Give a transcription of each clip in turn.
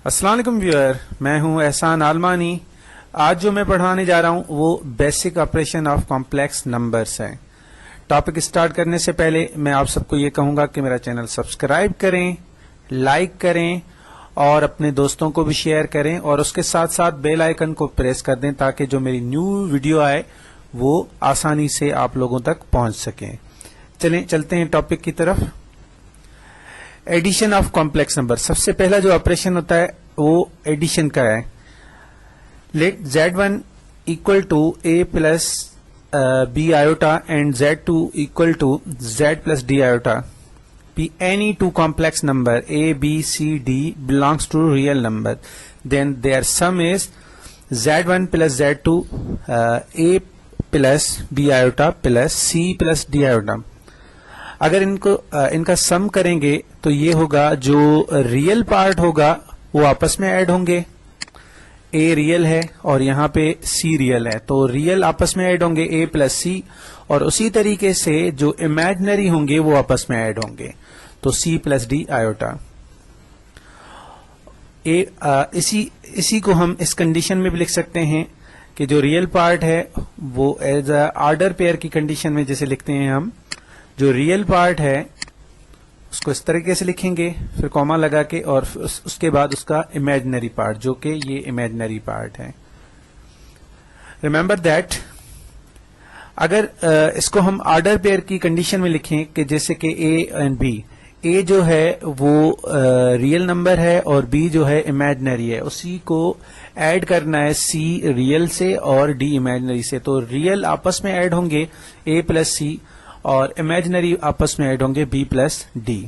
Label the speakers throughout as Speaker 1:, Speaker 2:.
Speaker 1: السلام علیکم ویور، میں ہوں احسان عالمانی۔ آج جو میں پڑھانے جا رہا ہوں وہ basic operation of complex numbers ہے۔ ٹاپک سٹارٹ کرنے سے پہلے میں آپ سب کو یہ کہوں گا کہ میرا چینل سبسکرائب کریں، لائک کریں اور اپنے دوستوں کو بھی شیئر کریں، اور اس کے ساتھ ساتھ بیل آئیکن کو پریس کر دیں تاکہ جو میری نیو ویڈیو آئے وہ آسانی سے آپ لوگوں تک پہنچ سکیں۔ چلتے ہیں ٹاپک کی طرف۔ ایڈیشن آف کمپلیکس نمبر، سب سے پہلا جو آپریشن ہوتا ہے وہ ایڈیشن کا ہے۔ Let Z1 equal to A plus B iota and Z2 equal to Z plus D iota be any two complex number A, B, C, D belongs to real number, then their sum is Z1 plus Z2 A plus B iota plus C plus D iota۔ اگر ان کا سم کریں گے تو یہ ہوگا، جو real part ہوگا وہ آپس میں ایڈ ہوں گے، اے ریئل ہے اور یہاں پہ سی ریئل ہے، تو ریئل آپس میں ایڈ ہوں گے اے پلس سی، اور اسی طریقے سے جو امیجنری ہوں گے وہ آپس میں ایڈ ہوں گے، تو سی پلس ڈی آئیوٹا۔ اسی کو ہم اس کنڈیشن میں بھی لکھ سکتے ہیں کہ جو ریئل پارٹ ہے وہ ایز اے آرڈر پیئر کی کنڈیشن میں جیسے لکھتے ہیں ہم، جو ریئل پارٹ ہے اس کو اس طریقے سے لکھیں گے، پھر کوما لگا کے، اور اس کے بعد اس کا امیجنری پارٹ جو کہ یہ امیجنری پارٹ ہے۔ ریمبر دیٹ اگر اس کو ہم آرڈر پیئر کی کنڈیشن میں لکھیں کہ جیسے کہ اے اینڈ بی، اے جو ہے وہ ریئل نمبر ہے اور بی جو ہے امیجنری ہے، اسی کو ایڈ کرنا ہے سی ریئل سے اور ڈی امیجنری سے، تو ریئل آپس میں ایڈ ہوں گے اے پلس سی اور امیجنری آپس میں ایڈ ہوں گے بی پلس ڈی۔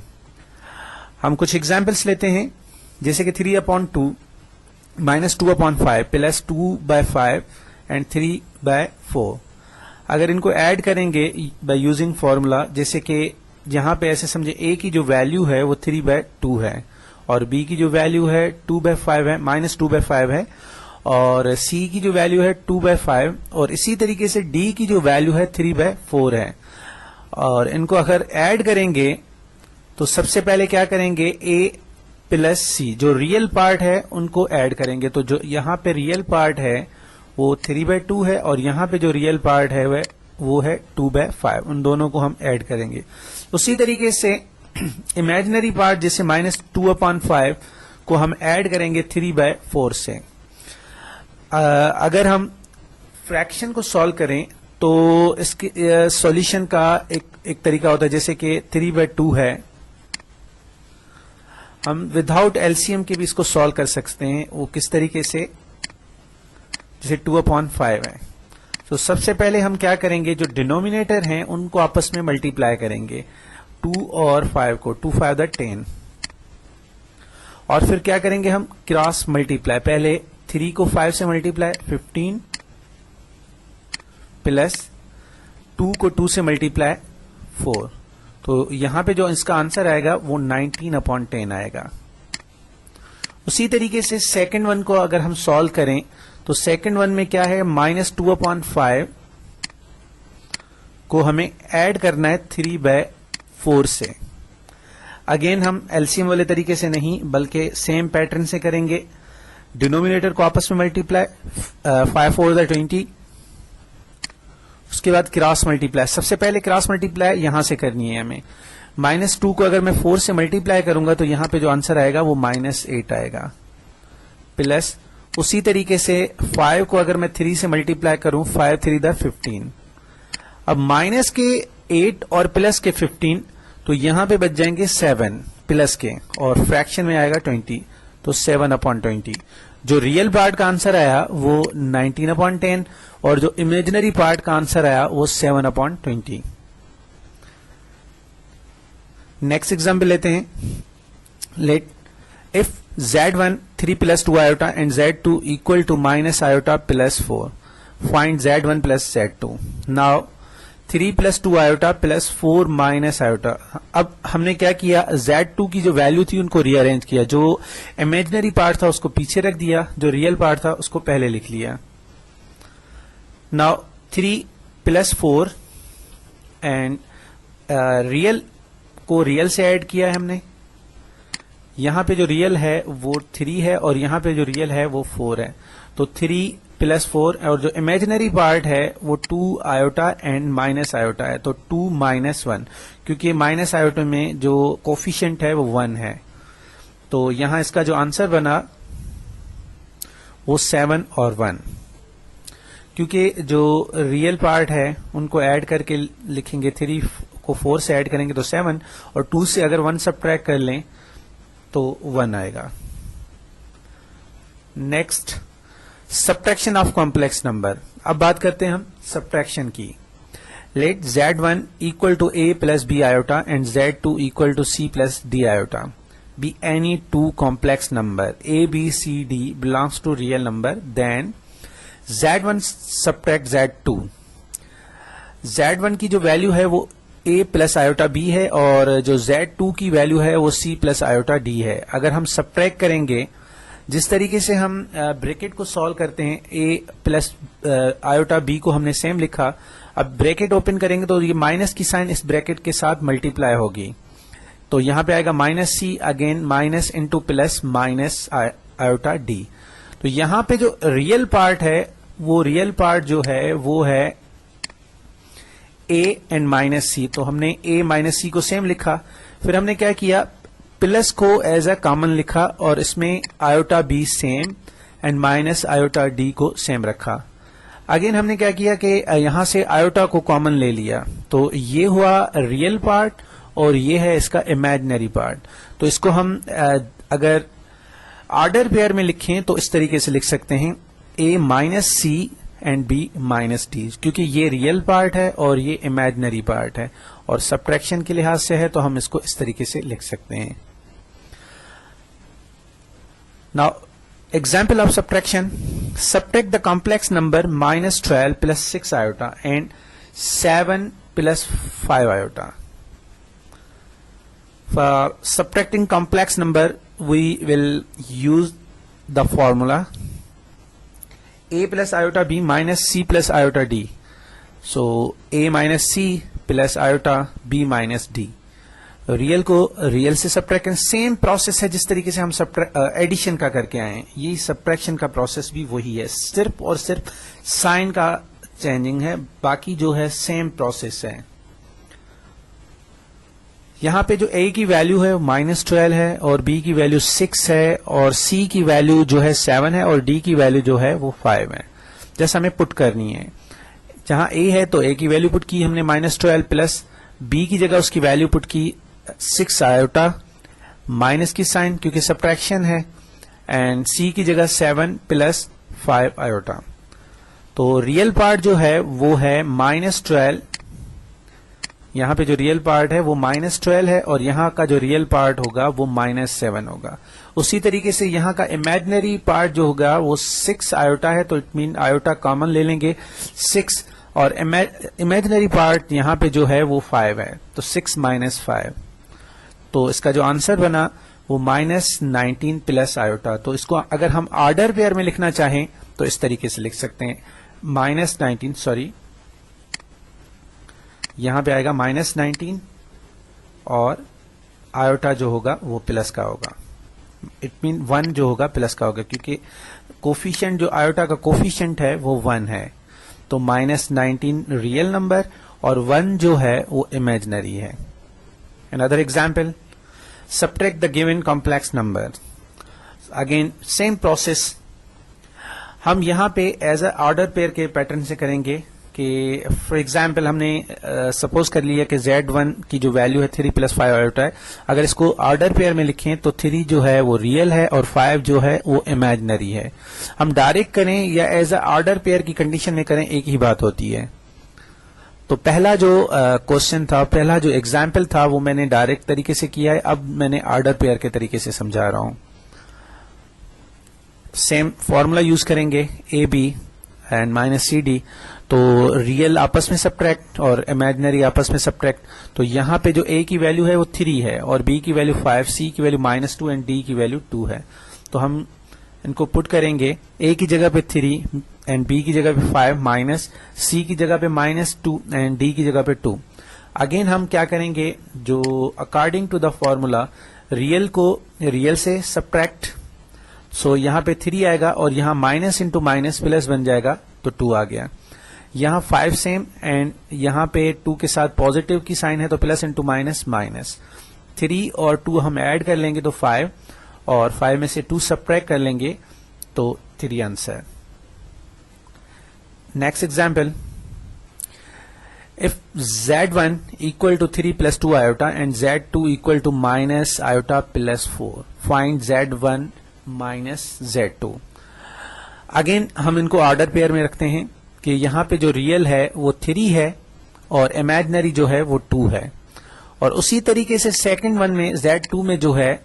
Speaker 1: ہم کچھ ایگزامپلس لیتے ہیں، جیسے کہ 3/2 - 2/5 پلس 2/5 اینڈ 3/4۔ اگر ان کو ایڈ کریں گے بائی یوزنگ فارمولا، جیسے کہ یہاں پہ ایسے سمجھے اے کی جو ویلیو ہے وہ 3/2 ہے اور بی کی جو ویلیو ہے 2/5 ہے، -2/5 ہے، اور سی کی جو ویلیو ہے 2/5، اور اسی طریقے سے ڈی کی جو ویلیو ہے 3/4 ہے۔ اور ان کو اگر ایڈ کریں گے تو سب سے پہلے کیا کریں گے، اے پلس سی جو ریئل پارٹ ہے ان کو ایڈ کریں گے، تو جو یہاں پہ ریئل پارٹ ہے وہ 3/2 ہے اور یہاں پہ جو ریئل پارٹ ہے وہ ہے 2/5، ان دونوں کو ہم ایڈ کریں گے۔ اسی طریقے سے امیجنری پارٹ جیسے -2/5 کو ہم ایڈ کریں گے 3/4 سے۔ اگر ہم فریکشن کو سالو کریں تو اس کے سولوشن کا ایک طریقہ ہوتا ہے، جیسے کہ 3/2 ہے، ہم وداؤٹ LCM کے بھی اس کو سالو کر سکتے ہیں۔ وہ کس طریقے سے، جیسے 2/5 ہے، تو سب سے پہلے ہم کیا کریں گے، جو ڈینومینیٹر ہیں ان کو آپس میں ملٹیپلائی کریں گے، 2 اور 5 کو، 2 5 10، اور پھر کیا کریں گے ہم کراس ملٹیپلائی، پہلے 3 کو 5 سے ملٹیپلائی 15 پلس 2 کو 2 سے ملٹیپلائی 4، تو یہاں پہ جو اس کا آنسر آئے گا وہ 19/10 آئے گا۔ اسی طریقے سے سیکنڈ ون کو اگر ہم سالو کریں تو سیکنڈ ون میں کیا ہے، -2/5 کو ہمیں ایڈ کرنا ہے 3/4 سے۔ اگین ہم LCM والے طریقے سے نہیں بلکہ سیم پیٹرن سے کریں گے، ڈینومینیٹر کو آپس میں ملٹیپلائی 5 4 20، اس کے بعد کراس ملٹیپلائی، سب سے پہلے کراس ملٹیپلائی یہاں سے کرنی ہے ہمیں، -2 کو اگر میں 4 سے ملٹیپلائی کروں گا تو یہاں پہ جو آنسر آئے گا وہ -8 آئے گا، پلس اسی طریقے سے 5 کو اگر میں 3 سے ملٹیپلائی کروں 5 3 15، اب مائنس کے 8 اور پلس کے 15، تو یہاں پہ بچ جائیں گے 7 پلس کے، اور فریکشن میں آئے گا 20، تو 7/20۔ جو ریئل پارٹ کا آنسر آیا وہ 19/10 اور جو امیجنری پارٹ کا آنسر آیا وہ 7/20۔ نیکسٹ ایگزامپل لیتے ہیں، late if Z1 3 + 2 iota and Z2 equal to -iota + 4 find Z1 + Z2۔ Now 3 + 2 iota + 4 -iota۔ اب ہم نے کیا کیا، Z2 کی جو ویلیو تھی ان کو ری ارینج کیا، جو امیجنری پارٹ تھا اس کو پیچھے رکھ دیا، جو ریئل پارٹ تھا اس کو پہلے لکھ لیا۔ Now 3 + 4 اینڈ ریئل کو ریئل سے ایڈ کیا ہے ہم نے، یہاں پہ جو ریئل ہے وہ 3 ہے اور یہاں پہ جو ریئل ہے وہ 4 ہے. تو 3 + 4 اور جو امیجنری پارٹ ہے وہ 2 آئوٹا اینڈ مائنس آئوٹا ہے. تو 2 - 1 کیونکہ مائنس آئوٹا میں جو کوفیشنٹ ہے وہ 1 ہے. تو یہاں اس کا جو آنسر بنا وہ 7 اور 1. کیونکہ جو ریئل پارٹ ہے ان کو ایڈ کر کے لکھیں گے, 3 کو 4 سے ایڈ کریں گے تو 7 اور 2 سے اگر 1 سبٹریکٹ کر لیں تو 1 آئے گا. Next, subtraction of complex number. اب بات کرتے ہیں ہم سبٹریکشن کی. Let Z1 = A + B iota and Z2 = C + D iota be any two complex number A, B, C, D belongs to real number, then Z1 subtract Z2. Z1 کی جو value ہے وہ A + iota B ہے اور جو Z2 کی value ہے وہ C + iota D ہے. اگر ہم سبٹریکٹ کریں گے, جس طریقے سے ہم بریکٹ کو سالو کرتے ہیں, A + iota B کو ہم نے سیم لکھا. اب بریکٹ اوپن کریں گے تو یہ مائنس کی سائن اس بریکٹ کے ساتھ ملٹیپلائی ہوگی. تو یہاں پہ آئے گا -C again minus into plus minus iota D. تو یہاں پہ جو ریئل پارٹ ہے وہ ریئل پارٹ جو ہے وہ ہے A اینڈ -C. تو ہم نے A - C کو سیم لکھا. پھر ہم نے کیا کیا, پلس کو ایز اے کامن لکھا اور اس میں iota B same and minus iota D کو سیم رکھا. اگین ہم نے کیا کیا کہ یہاں سے آئوٹا کو کامن لے لیا. تو یہ ہوا ریئل پارٹ اور یہ ہے اس کا امیجنری پارٹ. تو اس کو ہم اگر آرڈر پیئر میں لکھیں تو اس طریقے سے لکھ سکتے ہیں A - C and B - D, کیونکہ یہ ریئل پارٹ ہے اور یہ امیجنری پارٹ ہے اور سبٹریکشن کے لحاظ سے ہے تو ہم اس کو اس طریقے سے لکھ سکتے ہیں. Now example of subtraction. Subtract the complex number -12 + 6 iota and 7 + 5 iota. For subtracting complex number, we will use the formula A + iota B - C + iota D. So A - C + iota B - D. Real کو real سے subtract کریں. Same process ہے جس طریقے سے ہم edition کا کر کے آئے ہیں, یہ سبٹریکشن کا پروسیس بھی وہی ہے, صرف اور صرف سائن کا چینجنگ ہے, باقی جو ہے سیم پروسیس ہے. یہاں پہ جو A کی ویلیو ہے -12 ہے اور B کی ویلیو 6 ہے اور C کی ویلیو جو ہے 7 ہے اور D کی ویلیو جو ہے وہ 5 ہے. جیسا ہمیں پٹ کرنی ہے, جہاں A ہے تو A کی ویلیو پٹ کی ہم نے -12 پلس B کی جگہ اس کی ویلیو پٹ کی 6 آئوٹا مائنس کی سائن کیونکہ سبٹریکشن ہے, اینڈ C کی جگہ 7 + 5 آئوٹا. تو ریئل پارٹ جو ہے وہ ہے -12. یہاں پہ جو ریئل پارٹ ہے وہ -12 ہے اور یہاں کا جو ریئل پارٹ ہوگا وہ -7 ہوگا. اسی طریقے سے یہاں کا امیجنری پارٹ جو ہوگا وہ 6 آئوٹا ہے, تو اٹ مین آئوٹا کامن لے لیں گے 6, اور امیجنری پارٹ یہاں پہ جو ہے وہ 5 ہے, تو 6 - 5. تو اس کا جو آنسر بنا وہ -19 + آئوٹا. تو اس کو اگر ہم آرڈر پیئر میں لکھنا چاہیں تو اس طریقے سے لکھ سکتے ہیں -19 سوری یہاں پہ آئے گا -19 اور آئوٹا جو ہوگا وہ پلس کا ہوگا. اٹ مین 1 جو ہوگا پلس کا ہوگا کیونکہ کوفیشنٹ جو آئوٹا کا کوفیشنٹ ہے وہ 1 ہے. تو -19 ریئل نمبر اور 1 جو ہے وہ امیجنری ہے. Another example, subtract the given complex number. Again same process. ہم یہاں پہ ایز اے آرڈر پیئر کے پیٹرن سے کریں گے کہ فار ایگزامپل ہم نے سپوز کر لیا کہ Z1 کی جو ویلیو ہے 3 + 5 آئوٹا ہے. اگر اس کو آرڈر پیئر میں لکھیں تو 3 جو ہے وہ ریئل ہے اور 5 جو ہے وہ امیجنری ہے. ہم ڈائریکٹ کریں یا ایز اے آرڈر پیئر کی کنڈیشن میں کریں ایک ہی بات ہوتی ہے. تو پہلا جو کوشچن تھا, پہلا جو ایگزامپل تھا وہ میں نے ڈائریکٹ طریقے سے کیا ہے, اب میں نے آرڈر پیئر کے طریقے سے سمجھا رہا ہوں. سیم فارمولا یوز کریں گے AB اینڈ -CD. تو ریئل آپس میں سبٹریکٹ اور امیجنری آپس میں سبٹریکٹ. تو یہاں پہ جو A کی ویلیو ہے وہ 3 ہے اور B کی ویلیو 5, C کی ویلیو -2 اینڈ D کی ویلیو 2 ہے. تو ہم ان کو پٹ کریں گے, A کی جگہ پہ 3 اینڈ B کی جگہ پہ 5 مائنس C کی جگہ پہ -2 اینڈ D کی جگہ پہ 2. اگین ہم کیا کریں گے, جو according to the formula real کو ریئل سے سبٹریکٹ، سو یہاں پہ 3 آئے گا اور یہاں مائنس انٹو مائنس پلس بن جائے گا تو 2 آ گیا. یہاں 5 سیم اینڈ یہاں پہ 2 کے ساتھ پازیٹیو کی سائن ہے تو پلس انٹو مائنس مائنس. 3 اور 2 ہم ایڈ کر لیں گے تو 5 اور 5 میں سے 2 سبٹریکٹ کر لیں گے تو 3 answer. Next example. If Z1 equal to 3 plus 2 iota and Z2 equal to minus iota plus 4, find Z1 minus Z2. Again ہم ان کو آرڈر پیئر میں رکھتے ہیں کہ یہاں پہ جو ریئل ہے وہ 3 ہے اور امیجنری جو ہے وہ 2 ہے، اور اسی طریقے سے سیکنڈ ون میں Z2 میں جو ہے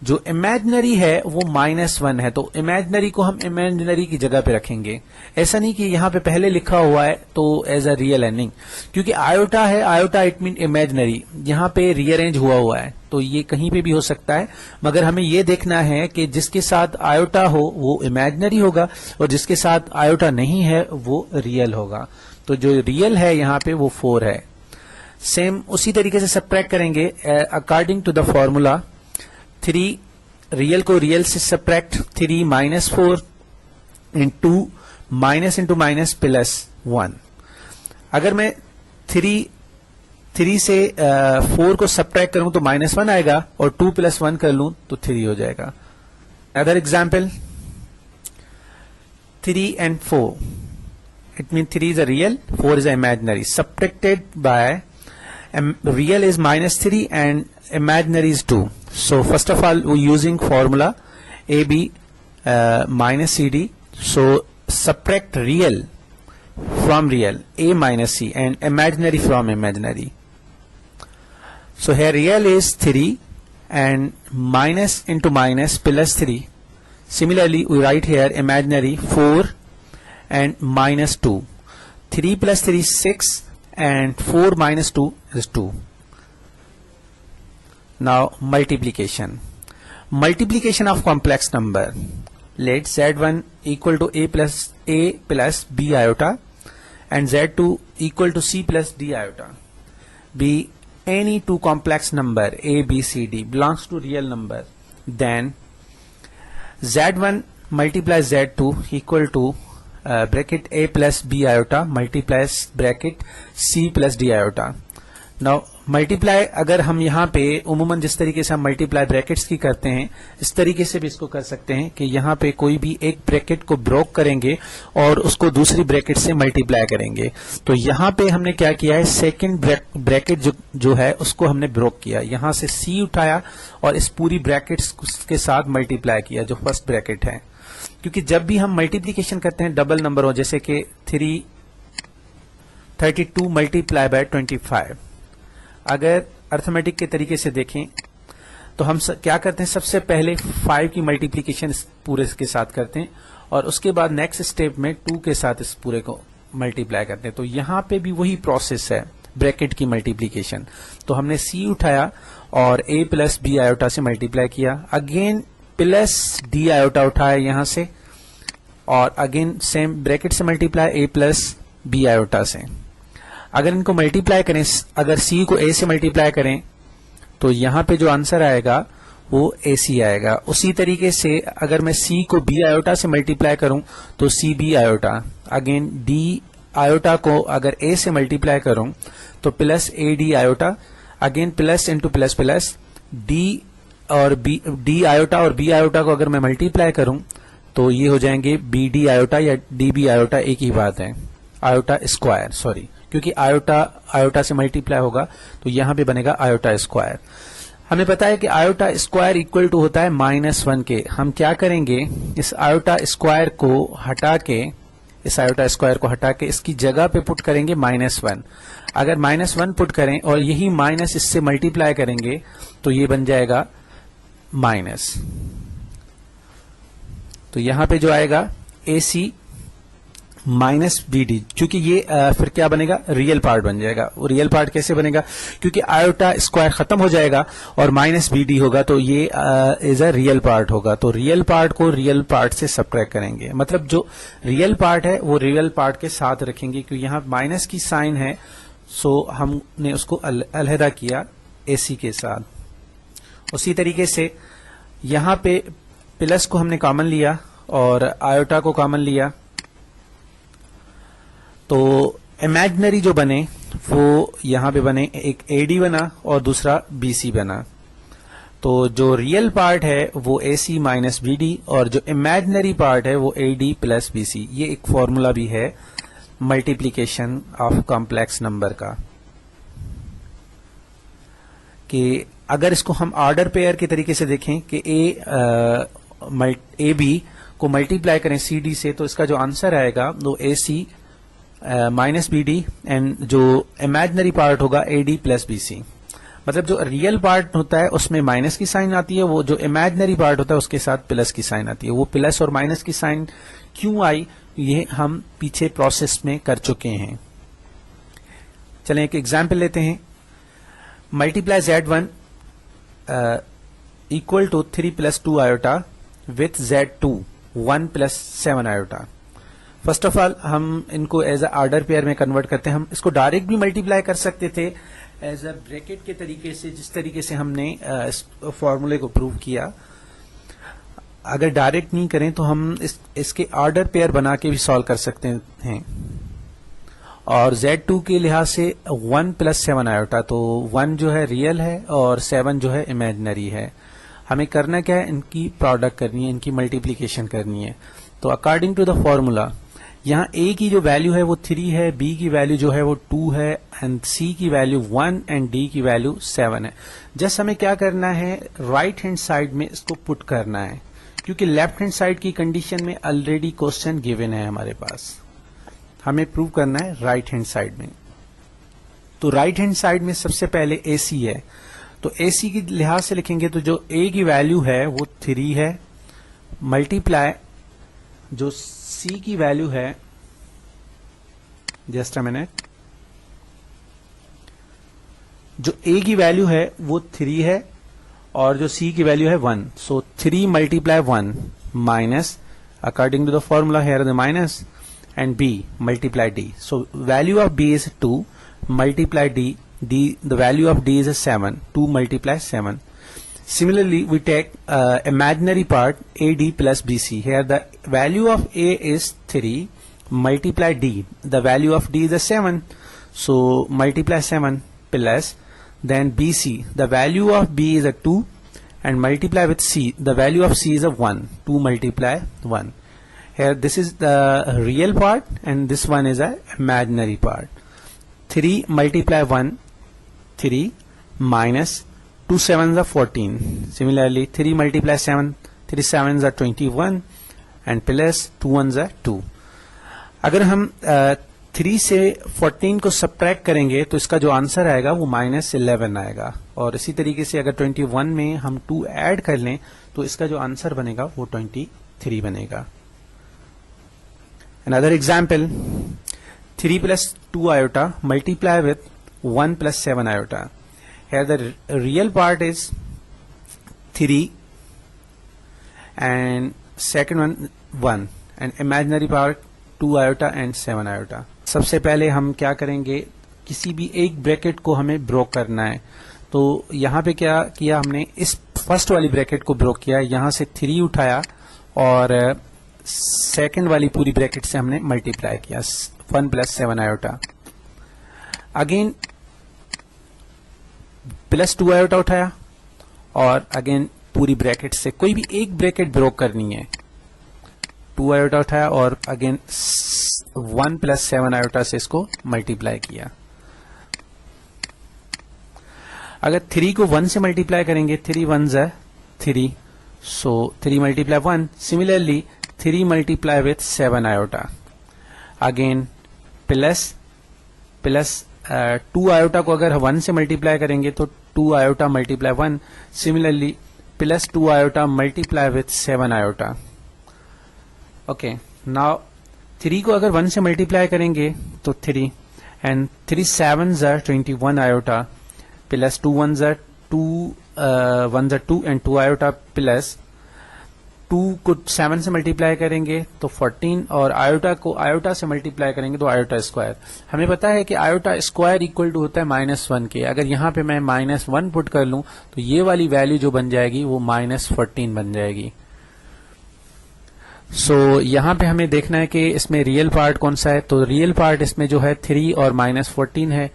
Speaker 1: جو امیجنری ہے وہ -1 ہے، تو امیجنری کو ہم امیجنری کی جگہ پہ رکھیں گے. ایسا نہیں کہ یہاں پہ پہلے لکھا ہوا ہے تو ایز اے ریئل ہے، نہیں، کیونکہ آیوٹا ہے، آیوٹا اٹ مین امیجنری، یہاں پہ ری ارینج ہوا ہے تو یہ کہیں پہ بھی ہو سکتا ہے، مگر ہمیں یہ دیکھنا ہے کہ جس کے ساتھ آیوٹا ہو وہ امیجنری ہوگا اور جس کے ساتھ آیوٹا نہیں ہے وہ ریئل ہوگا. تو جو ریئل ہے یہاں پہ وہ 4 ہے. سیم اسی طریقے سے سبٹریکٹ کریں گے according to the formula. 3 real کو ریئل سے subtract 3 minus 4 into minus into minus plus 1. اگر میں 3 سے 4 کو سبٹریکٹ کروں تو -1 آئے گا اور 2 + 1 کر لوں تو 3 ہو جائے گا. Other example 3 and 4. It means 3 is a real, 4 is a imaginary. Subtracted by real is -3 and imaginary is 2. So first of all we're using formula AB minus CD. So subtract real from real, A minus C, and imaginary from imaginary. So here real is 3 and minus into minus plus 3. Similarly we write here imaginary 4 and minus 2. 3 plus 3 is 6 and 4 minus 2 is 2. Now multiplication. Multiplication of complex number. Let Z1 equal to A plus B iota and Z2 equal to C plus D iota be any two complex number A, B, C, D belongs to real number. Then Z1 multiplies Z2 equal to bracket A plus B iota multiplies bracket C plus D iota. Now multiply اگر ہم یہاں پہ عموماً جس طریقے سے ہم multiply brackets کی کرتے ہیں اس طریقے سے بھی اس کو کر سکتے ہیں کہ یہاں پہ کوئی بھی ایک بریکٹ کو بروک کریں گے اور اس کو دوسری بریکٹ سے ملٹیپلائی کریں گے. تو یہاں پہ ہم نے کیا کیا ہے، سیکنڈ بریکٹ جو ہے اس کو ہم نے بروک کیا، یہاں سے سی اٹھایا اور اس پوری بریکٹس کے ساتھ ملٹیپلائی کیا جو فرسٹ بریکٹ ہے. کیونکہ جب بھی ہم ملٹیپلیکیشن کرتے ہیں ڈبل نمبر ہو، جیسے کہ 32 ملٹیپلائی بائی 25، اگر ارتھمیٹک کے طریقے سے دیکھیں تو ہم کیا کرتے ہیں، سب سے پہلے 5 کی ملٹیپلیکیشن اس پورے کے ساتھ کرتے ہیں اور اس کے بعد نیکسٹ اسٹیپ میں 2 کے ساتھ اس پورے کو ملٹیپلائی کرتے ہیں. تو یہاں پہ بھی وہی پروسیس ہے بریکٹ کی ملٹیپلیکیشن. تو ہم نے سی اٹھایا اور A پلس B آیوٹا سے ملٹیپلائی کیا، اگین پلس D آیوٹا اٹھایا یہاں سے اور اگین سیم بریکٹ سے multiply A plus B iota سے. اگر ان کو ملٹیپلائی کریں، اگر سی کو اے سے ملٹیپلائی کریں تو یہاں پہ جو آنسر آئے گا وہ اے سی آئے گا. اسی طریقے سے اگر میں سی کو بی آیوٹا سے ملٹیپلائی کروں تو C B iota, again D iota کو اگر اے سے ملٹیپلائی کروں تو plus A D iota, again plus into plus plus D اور بی، ڈی آیوٹا اور بی آیوٹا کو اگر میں ملٹیپلائی کروں تو یہ ہو جائیں گے بی ڈی آیوٹا یا ڈی بی آیوٹا، ایک ہی بات ہے، آیوٹا اسکوائر، سوری، کیونکہ آیوٹا سے ملٹیپلائی ہوگا تو یہاں پہ بنے گا آیوٹا اسکوائر. ہمیں پتا ہے کہ آیوٹا اسکوائر اکول ٹو ہوتا ہے -1 کے. ہم کیا کریں گے، اس آیوٹا اسکوائر کو ہٹا کے اس کی جگہ پہ پٹ کریں گے -1. اگر -1 پٹ کریں اور یہی مائنس اس سے ملٹیپلائی کریں گے تو یہ بن جائے گا مائنس. تو یہاں پہ جو آئے گا A C minus B D, چونکہ یہ پھر کیا بنے گا، ریئل پارٹ بن جائے گا. وہ ریئل پارٹ کیسے بنے گا، کیونکہ آیوٹا اسکوائر ختم ہو جائے گا اور مائنس بی ڈی ہوگا تو یہ از اے ریئل پارٹ ہوگا. تو ریئل پارٹ کو ریئل پارٹ سے سبٹریکٹ کریں گے، مطلب جو ریئل پارٹ ہے وہ ریئل پارٹ کے ساتھ رکھیں گے، کیونکہ یہاں مائنس کی سائن ہے سو ہم نے اس کو علیحدہ کیا اے سی کے ساتھ. اسی طریقے سے یہاں پہ پلس کو ہم نے کامن لیا اور آیوٹا کو کامن لیا، تو امیجنری جو بنے وہ یہاں پہ بنے، ایک اے ڈی بنا اور دوسرا بی سی بنا. تو جو ریئل پارٹ ہے وہ اے سی مائنس بی ڈی اور جو امیجنری پارٹ ہے وہ اے ڈی پلس بی سی. یہ ایک فارمولا بھی ہے ملٹیپلیکیشن آف کمپلیکس نمبر کا، کہ اگر اس کو ہم آرڈر پیئر کے طریقے سے دیکھیں کہ اے بی کو ملٹیپلائی کریں سی ڈی سے، تو اس کا جو آنسر آئے گا وہ اے C minus B D and جو امیجنری پارٹ ہوگا اے ڈی پلس بی سی. مطلب جو ریئل پارٹ ہوتا ہے اس میں مائنس کی سائن آتی ہے، وہ جو امیجنری پارٹ ہوتا ہے اس کے ساتھ پلس کی سائن آتی ہے. وہ پلس اور مائنس کی سائن کیوں آئی یہ ہم پیچھے پروسیس میں کر چکے ہیں. چلیں ایک ایگزامپل لیتے ہیں. Multiply Z1 equal to 3 plus 2 iota with Z2 1 plus 7 iota. First of all ہم ان کو ایز اے آرڈر پیئر میں کنورٹ کرتے ہیں. ہم اس کو ڈائریکٹ بھی ملٹیپلائی کر سکتے تھے ایز اے بریکٹ کے طریقے سے، جس طریقے سے ہم نے اس فارمولے کو پروو کیا. اگر ڈائریکٹ نہیں کریں تو ہم اس کے آرڈر پیئر بنا کے بھی سالو کر سکتے ہیں. اور Z2 کے لحاظ سے 1 پلس 7 آیوٹا، تو 1 جو ہے ریئل ہے اور 7 جو ہے امیجنری ہے. ہمیں کرنا کیا ہے، ان کی پروڈکٹ کرنی ہے، ان کی ملٹیپلیکیشن کرنی ہے. تو اکارڈنگ ٹو دا فارمولا یہاں A کی جو ویلو ہے وہ 3 ہے، B کی ویلو جو ہے وہ 2 ہے، اینڈ C کی ویلو 1 اینڈ D کی ویلو 7 ہے. جسٹ ہمیں کیا کرنا ہے، رائٹ ہینڈ سائڈ میں اس کو پٹ کرنا ہے، کیونکہ لیفٹ ہینڈ سائڈ کی کنڈیشن میں آلریڈی کوشچن گیون ہے ہمارے پاس. ہمیں پروو کرنا ہے رائٹ ہینڈ سائڈ میں. تو رائٹ ہینڈ سائڈ میں سب سے پہلے اے سی ہے، تو اے سی کے لحاظ سے لکھیں گے تو جو اے کی ویلو ہے وہ 3 ہے، ملٹیپلائی جو سی کی ویلو ہے، جسٹ اے منٹ، جو اے کی ویلو ہے وہ 3 ہے اور جو سی کی ویلو ہے 1. So 3 multiply 1 minus according to the formula here the minus and B multiply D. So value of B is 2 multiply D. The value of D is 7. 2 multiply 7. Similarly, we take imaginary part AD plus BC. Here the value of A is 3 multiply D. The value of D is 7. So multiply 7 plus then BC. The value of B is 2 and multiply with C. The value of C is 1. 2 multiply 1. Here this is the real part and this one is a imaginary part. 3 multiply 1, 3 minus 2 7s are 14. Similarly 3 multiply 7, 3 7s are 21 and plus 2 1s are 2. اگر ہم 3 سے 14 کو subtract کریں گے تو اس کا جو answer آئے گا وہ -11 آئے گا. اور اسی طریقے سے اگر 21 میں ہم 2 ایڈ کر لیں تو اس کا جو آنسر بنے گا وہ 23 بنے گا. Another example, 3 plus 2 iota multiply with 1 plus 7 iota. Here the real part is 3 and second one 1 and imaginary part 2 iota and 7 iota. سب سے پہلے ہم کیا کریں گے، کسی بھی ایک بریکٹ کو ہمیں بروک کرنا ہے. تو یہاں پہ کیا کیا ہم نے، اس فرسٹ والی بریکٹ کو بروک کیا، یہاں سے 3 اٹھایا اور سیکنڈ والی پوری بریکٹ سے ہم نے ملٹیپلائی کیا 1 plus 7 iota. Again plus 2 iota اٹھایا اور اگین پوری بریکٹ سے کوئی بھی ایک بریکٹ بروک کرنی ہے، 2 آیوٹا اٹھایا اور اگین 1 پلس 7 آیوٹا سے اس کو ملٹیپلائی کیا. اگر 3 کو 1 سے ملٹیپلائی کریں گے، 3 1s are 3, so 3 multiply 1. Similarly 3 multiply with 7 iota. Again plus 2 iota کو اگر 1 سے ملٹیپلائی کریں گے تو 2 iota multiply 1. Similarly plus 2 iota multiply with 7 iota. Okay, now 3 کو اگر 1 سے ملٹیپلائی کریں گے تو 3 and 3 7s are 21 iota plus 2 1s are 2 1s are 2 and 2 iota plus 2 کو 7 سے ملٹیپلائی کریں گے تو 14 اور آیوٹا کو آیوٹا سے ملٹیپلائی کریں گے تو آیوٹا اسکوائر. ہمیں پتا ہے کہ آیوٹا اسکوائر اکول ٹو ہوتا ہے -1 کے. اگر یہاں پہ میں -1 پٹ کر لوں تو یہ والی ویلیو جو بن جائے گی وہ -14 بن جائے گی. سو یہاں پہ ہمیں دیکھنا ہے کہ اس میں ریئل پارٹ کون سا ہے. تو ریئل پارٹ اس میں جو ہے 3 اور -14 ہے,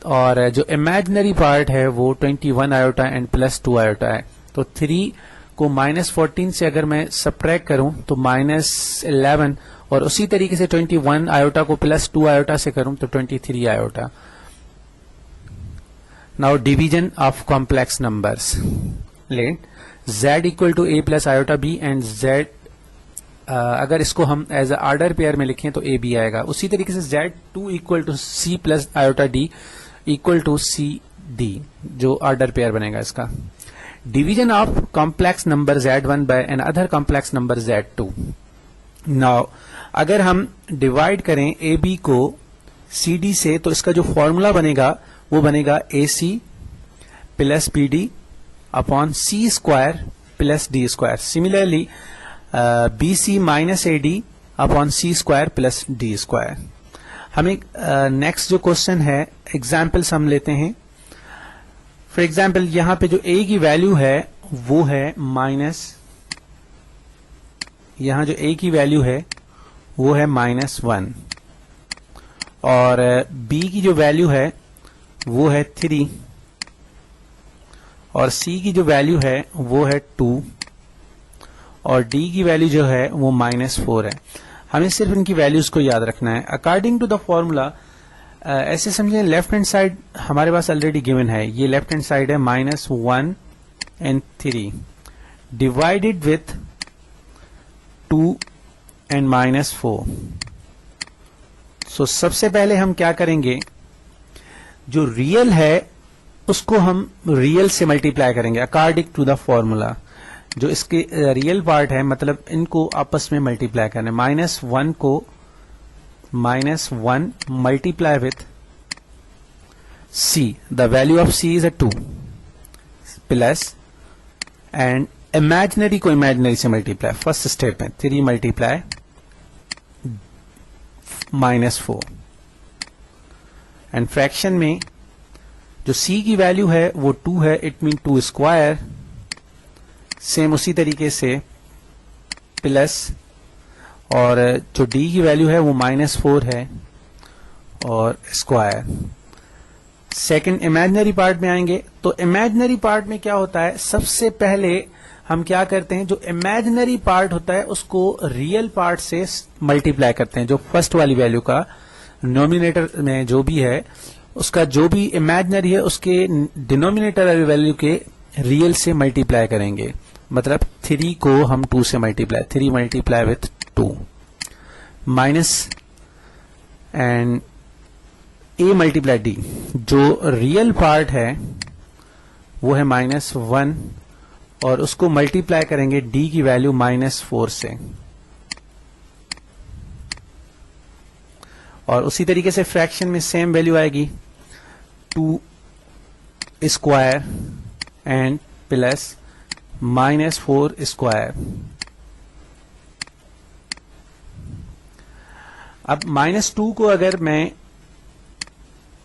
Speaker 1: اور جو امیجنری پارٹ ہے وہ 21 آیوٹا اینڈ +2 آیوٹا ہے. تو 3 کو -14 سے اگر میں سبٹریکٹ کروں تو -11, اور اسی طریقے سے 21 آیوٹا کو +2 آیوٹا سے کروں تو 23 iota. Now division of complex numbers. Let z equal to a plus iota b and z اگر اس کو ہم ایز اے آرڈر پیئر میں لکھیں تو اے بی آئے گا. اسی طریقے سے Z2 equal to c plus iota d equal to c d جو آرڈر پیئر بنے گا اس کا. Division of complex number Z1 by an other complex number Z2. Now اگر ہم ڈیوائڈ کریں اے بی کو سی ڈی سے تو اس کا جو فارمولا بنے گا وہ بنے گا A C plus B D upon C square plus D square. Similarly B C minus A D upon C square plus D square. ہمیں نیکسٹ جو کوشچن ہے ایگزامپلس ہم لیتے ہیں. فار ایگزامپل یہاں پہ جو اے کی ویلو ہے وہ ہے یہاں جو اے کی ویلو ہے وہ ہے -1, اور بی کی جو ویلو ہے وہ ہے 3, اور سی کی جو ویلو ہے وہ ہے 2, اور ڈی کی ویلو جو ہے وہ -4 ہے. ہمیں صرف ان کی ویلوز کو یاد رکھنا ہے. اکارڈنگ ٹو دا فارمولا ایسے سمجھیں لیفٹ ہینڈ سائڈ ہمارے پاس آلریڈی گیون ہے. یہ لیفٹ ہینڈ سائڈ ہے -1 and 3 ڈیوائڈیڈ وتھ 2 and -4. سو سب سے پہلے ہم کیا کریں گے, جو ریئل ہے اس کو ہم ریئل سے ملٹیپلائی کریں گے اکارڈنگ ٹو دا فارمولا. جو اس کے ریئل پارٹ ہے مطلب ان کو آپس میں ملٹیپلائی کرنا ہے. -1 کو -1 multiply with C, the value of C is 2 plus, and imaginary کو امیجنری سے ملٹیپلائی. فرسٹ اسٹیپ میں 3 ملٹیپلائی -4, اینڈ فریکشن میں جو سی کی ویلو ہے وہ 2 ہے, اٹ مین 2 اسکوائر. سیم اسی طریقے سے پلس, اور جو ڈی کی ویلو ہے وہ -4 ہے اور اسکوائر. سیکنڈ امیجنری پارٹ میں آئیں گے تو امیجنری پارٹ میں کیا ہوتا ہے, سب سے پہلے ہم کیا کرتے ہیں, جو امیجنری پارٹ ہوتا ہے اس کو ریئل پارٹ سے ملٹیپلائی کرتے ہیں. جو فرسٹ والی ویلو کا نومینیٹر میں جو بھی ہے اس کا جو بھی امیجنری ہے اس کے ڈینومینیٹر والی ویلو کے ریئل سے ملٹیپلائی کریں گے. مطلب 3 کو ہم 2 سے multiply, 3 multiply with 2 minus, and a multiply D. جو ریئل پارٹ ہے وہ ہے -1, اور اس کو ملٹیپلائی کریں گے ڈی کی ویلو -4 سے, اور اسی طریقے سے فریکشن میں سیم ویلو آئے گی 2 اسکوائر اینڈ پلس -4 اسکوائر. اب -2 کو اگر میں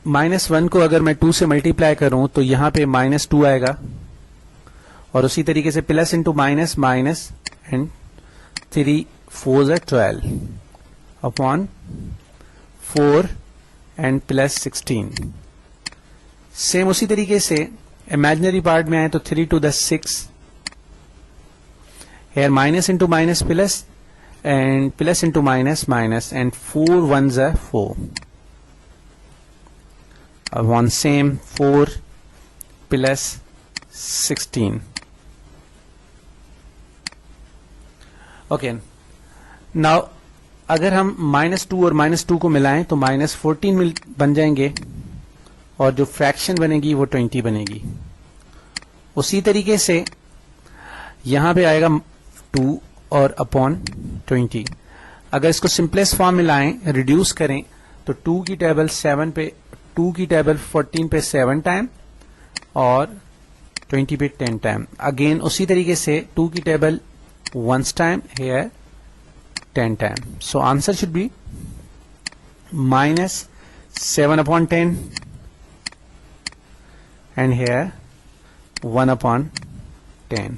Speaker 1: -1 کو اگر میں 2 سے ملٹیپلائی کروں تو یہاں پہ -2 آئے گا, اور اسی طریقے سے plus into minus minus, and 3 4 12 upon 4 and plus 16. Same اسی طریقے سے امیجنری پارٹ میں آئے تو 3 to the 6, here minus into minus plus, and plus into minus minus, and 4 1s are 4. One same 4 plus 16. Okay. Now اگر ہم -2 اور -2 کو ملائیں تو -14 بن جائیں گے, اور جو فریکشن بنے گی وہ 20 بنے گی. اسی طریقے سے یہاں پہ آئے گا 2 اور اپون 20. اگر اس کو سمپلیسٹ فارم میں لائیں, ریڈیوس کریں تو 2 کی ٹیبل 7 پہ 2 کی ٹیبل 14 پہ 7 ٹائم اور 20 پہ 10 ٹائم. اگین اسی طریقے سے 2 کی table once time, here 10 times. So answer should be minus 7 upon 10 and here 1 upon 10.